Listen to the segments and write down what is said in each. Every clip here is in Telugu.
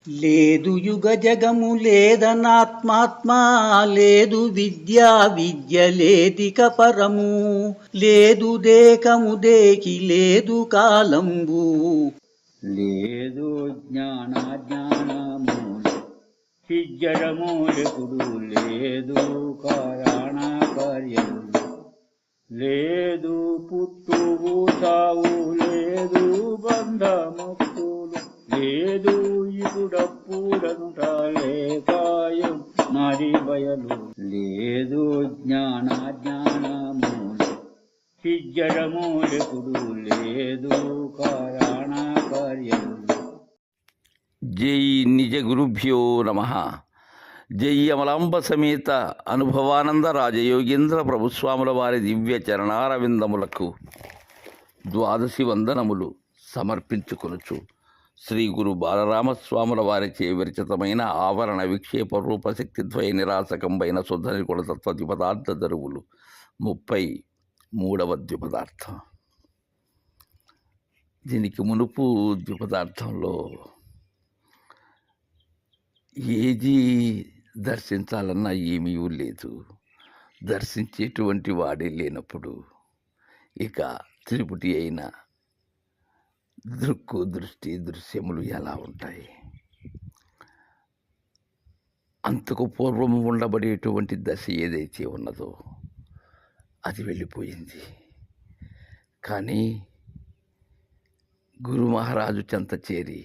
లేదు యుగ జగము లేదనాత్మాత్మ లేదు విద్యా విద్య లేదిక పరము లేదు దేకము దేకి లేదు కాలంబు లేదు జ్ఞానాజ్ఞానము సిజ్జడమూలకుడు లేదు కారణ కార్యము లేదు పుట్టువు సావు లేదు బంధముక్తులు లేదు ఇప్పుడప్పుడనుట లేకాయం మరి బయలు లేదు జ్ఞానాజ్ఞానము సిజ్జడమూలకుడు లేదు కారణ కార్యము. జై నిజ గురుభ్యో నమ. జై అమలాంబ సమేత అనుభవానంద రాజయోగేంద్ర ప్రభుస్వాముల వారి దివ్య చరణారవిందములకు ద్వాదశి వందనములు సమర్పించుకొనుచు శ్రీ గురు బాలరామస్వాముల వారిచే విరచితమైన ఆవరణ విక్షేప రూపశక్తిద్వయ నిరాసకంబైన శుద్ధనికుల తత్వద్విపదార్థ దరువులు 33వ ద్విపదార్థం. దీనికి మునుపు ద్విపదార్థంలో ఏది దర్శించాలన్నా ఏమీ లేదు, దర్శించేటువంటి వాడే లేనప్పుడు ఇక త్రిపుటి అయిన దృక్కు దృష్టి దృశ్యములు ఎలా ఉంటాయి? అంతకు పూర్వము ఉండబడేటువంటి దశ ఏదైతే ఉన్నదో అది వెళ్ళిపోయింది. కానీ గురు మహారాజు చెంత చేరి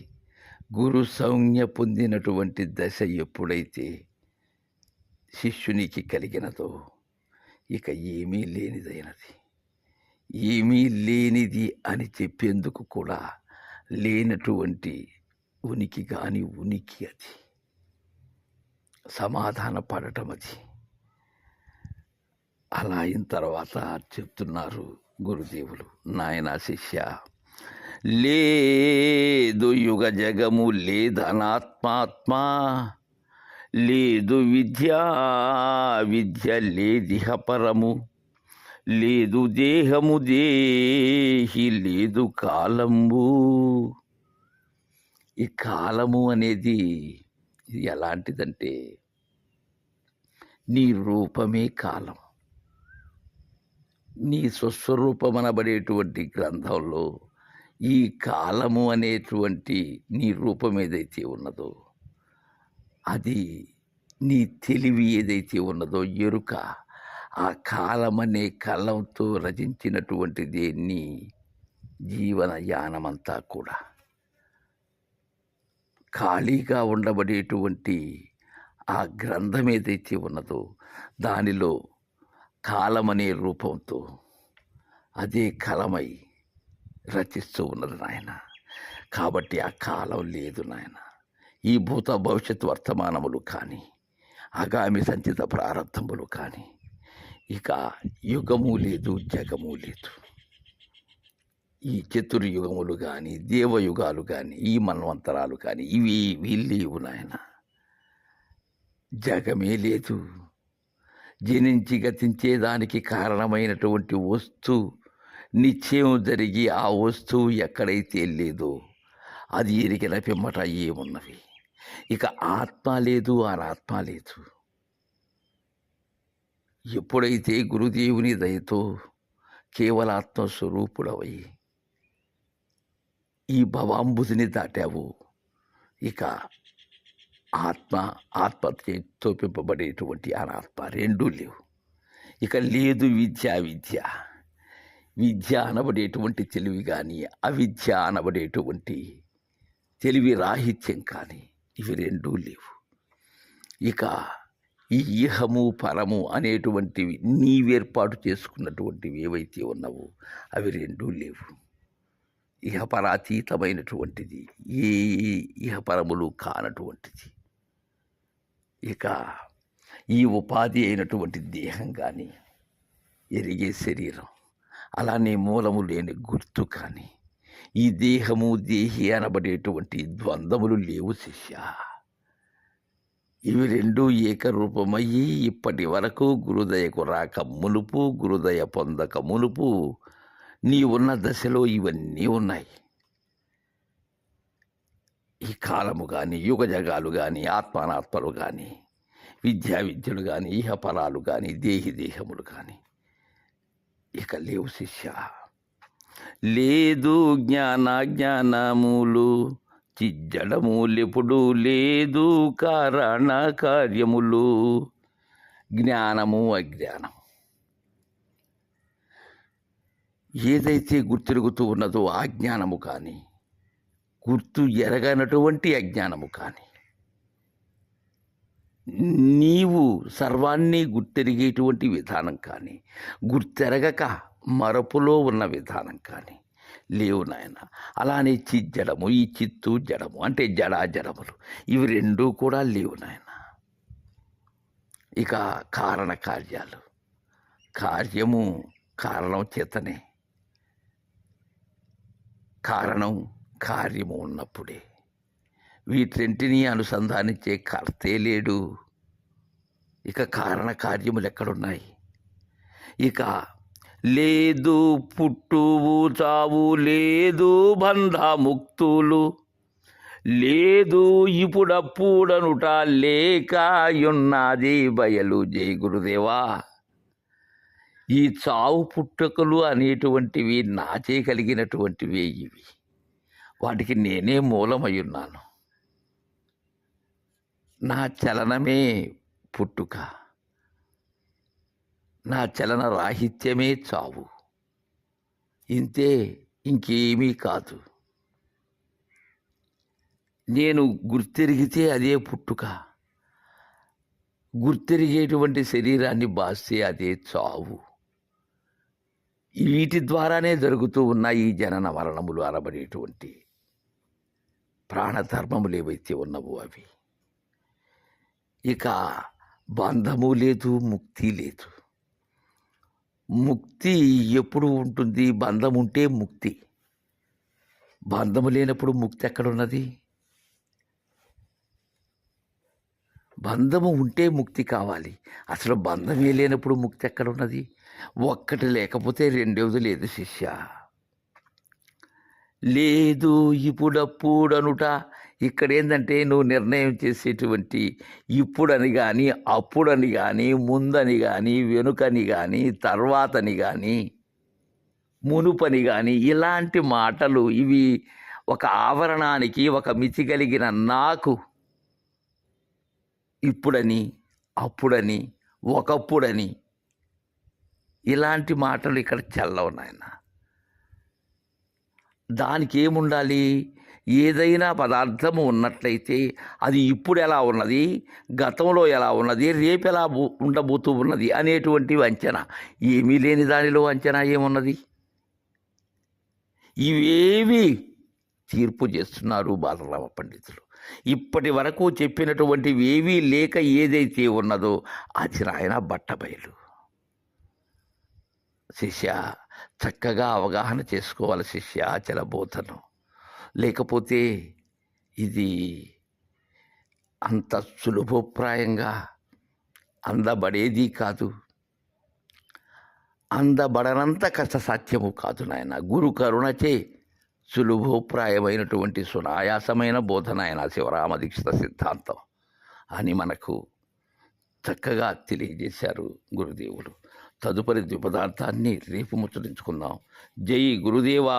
గురు సౌజ్ఞ పొందినటువంటి దశ ఎప్పుడైతే శిష్యునికి కలిగినదో ఇక ఏమీ లేనిదైనది. ఏమీ లేనిది అని చెప్పేందుకు కూడా లేనటువంటి ఉనికి కాని ఉనికి అది, సమాధాన పడటం అది. అలా అయిన తర్వాత చెప్తున్నారు గురుదేవులు, నాయన శిష్య, లేదు యుగ జగము లేదనాత్మాత్మ లేదు విద్యా విద్య లేదిహ పరము లేదు దేహము దేహి లేదు కాలంబు. ఈ కాలము అనేది ఎలాంటిదంటే నీ రూపమే కాలం. నీ స్వస్వరూపమనబడేటువంటి గ్రంథంలో ఈ కాలము అనేటువంటి నీ రూపం ఏదైతే ఉన్నదో అది నీ తెలివి ఏదైతే ఉన్నదో ఎరుక, ఆ కాలమనే కలంతో రచించినటువంటిదే నీ జీవన యానమంతా కూడా. ఖాళీగా ఉండబడేటువంటి ఆ గ్రంథం ఏదైతే ఉన్నదో దానిలో కాలమనే రూపంతో అదే కలమై రచిస్తూ ఉన్నది నాయన. కాబట్టి ఆ కాలం లేదు నాయన. ఈ భూత భవిష్యత్ వర్తమానములు కానీ ఆగామి సంచిత ప్రారంభములు కానీ ఇక యుగము లేదు జగము లేదు. ఈ చతుర్యుగములు కానీ దేవయుగాలు కానీ ఈ మన్వంతరాలు కానీ ఇవి లేవు నాయన. జగమే లేదు. జనించి గతించేదానికి కారణమైనటువంటి వస్తువు నిశ్చయం జరిగి ఆ వస్తువు ఎక్కడైతే లేదో అది ఎరిగిన పిమ్మట ఏమున్నవి. ఇక ఆత్మ లేదు, అనాత్మ లేదు. ఎప్పుడైతే గురుదేవుని దయతో కేవలాత్మ స్వరూపుడవై ఈ భవాంబుధిని దాటావు, ఇక ఆత్మతో పెంపబడేటువంటి అనాత్మ రెండూ లేవు. ఇక లేదు విద్య అనబడేటువంటి తెలివి కానీ అవిద్య అనబడేటువంటి తెలివి రాహిత్యం కానీ ఇవి రెండూ లేవు. ఇక ఈ ఇహము పరము అనేటువంటివి నీవేర్పాటు చేసుకున్నటువంటివి ఏవైతే ఉన్నావో అవి రెండూ లేవు. ఇహపరాతీతమైనటువంటిది ఏ ఇహపరములు కానటువంటిది. ఇక ఈ ఉపాధి అయినటువంటి దేహం కానీ ఎరిగే శరీరం, అలానే మూలము లేని గుర్తు కానీ ఈ దేహము దేహి అనబడేటువంటి ద్వంద్వములు లేవు శిష్య. ఇవి రెండూ ఏకరూపమయ్యి ఇప్పటి వరకు గురుదయకు రాక మునుపు, గురుదయ పొందక మునుపు నీ ఉన్న దశలో ఇవన్నీ ఉన్నాయి. ఈ కాలము కానీ యుగజగాలు కానీ ఆత్మానాత్మలు కానీ విద్యలు కానీ ఇహపరాలు కానీ దేహములు కానీ ఇక లేవు శిష్య. లేదు జ్ఞానములు చిజ్జడములెప్పుడు లేదు కారణ కార్యములు. జ్ఞానము అజ్ఞానం ఏదైతే గుర్తిరుగుతూ ఉన్నదో ఆ జ్ఞానము కానీ, గుర్తు ఎరగనటువంటి అజ్ఞానము కానీ, నీవు సర్వాన్ని గుర్తెరిగేటువంటి విధానం కానీ, గుర్తెరగక మరపులో ఉన్న విధానం కానీ లేవు నాయన. అలానే చిజ్జడము, ఈ చిత్తు జడము అంటే జడములు, ఇవి రెండూ కూడా లేవు నాయన. ఇక కారణ కార్యాలు, కార్యము కారణం చేతనే, కారణం కార్యము ఉన్నప్పుడే. వీటింటిని అనుసంధానించే కర్తే లేడు. ఇక కారణ కార్యములు ఎక్కడున్నాయి? ఇక లేదు పుట్టువు చావు, లేదు బంధముక్తులు, లేదు ఇప్పుడప్పుడనుట లేకయున్నది బయలు. జై గురుదేవా. ఈ చావు పుట్టుకలు అనేటువంటివి నాచే కలిగినటువంటివే. ఇవి వాటికి నేనే మూలమయ్యున్నాను. నా చలనమే పుట్టుక, నా చలన రాహిత్యమే చావు. ఇంతే, ఇంకేమీ కాదు. నేను గుర్తెరిగితే అదే పుట్టుక, గుర్తెరిగేటువంటి శరీరాన్ని బాస్తే అదే చావు. వీటి ద్వారానే జరుగుతూ ఉన్న ఈ జనన మరణములు అనబడేటువంటి ప్రాణధర్మములు ఏవైతే ఉన్నవో అవి. ఇక బంధము లేదు, ముక్తి లేదు. ముక్తి ఎప్పుడు ఉంటుంది? బంధం ఉంటే ముక్తి. బంధము లేనప్పుడు ముక్తి ఎక్కడున్నది? బంధము ఉంటే ముక్తి కావాలి. అసలు బంధమే లేనప్పుడు ముక్తి ఎక్కడున్నది? ఒక్కటి లేకపోతే రెండవది లేదు శిష్య. లేదు ఇప్పుడప్పుడనుట. ఇక్కడ ఏంటంటే నువ్వు నిర్ణయం చేసేటువంటి ఇప్పుడని కానీ, అప్పుడని కానీ, ముందని కానీ, వెనుకని కానీ, తర్వాతని కానీ, మునుపని కానీ, ఇలాంటి మాటలు ఇవి ఒక ఆవరణానికి, ఒక మితి కలిగిన నాకు ఇప్పుడని, అప్పుడని, ఒకప్పుడని ఇలాంటి మాటలు ఇక్కడ చెల్లవు నాయన. దానికి ఏముండాలి? ఏదైనా పదార్థము ఉన్నట్లయితే అది ఇప్పుడు ఎలా ఉన్నది, గతంలో ఎలా ఉన్నది, రేపు ఎలా ఉండబోతూ ఉన్నది అనేటువంటి అంచనా. ఏమీ లేని దానిలో అంచనా ఏమున్నది? ఇవేవి తీర్పు చేస్తున్నారు బాలరామ పండితులు. ఇప్పటి వరకు చెప్పినటువంటివి ఏవీ లేక ఏదైతే ఉన్నదో అది నాయన బట్టబయలు. శిష్య, చక్కగా అవగాహన చేసుకోవాలి శిష్య అచల బోధను. లేకపోతే ఇది అంత సులభప్రాయంగా అందబడేది కాదు, అందబడనంత కష్టసాధ్యము కాదు నాయన. గురు కరుణచే సులభోప్రాయమైనటువంటి సునాయాసమైన బోధన ఆయన శివరామ దీక్షిత సిద్ధాంతం అని మనకు చక్కగా తెలియజేశారు గురుదేవులు. తదుపరి ద్విపదార్థాన్ని రేపు ముచ్చటించుకుందాం. జై గురుదేవా.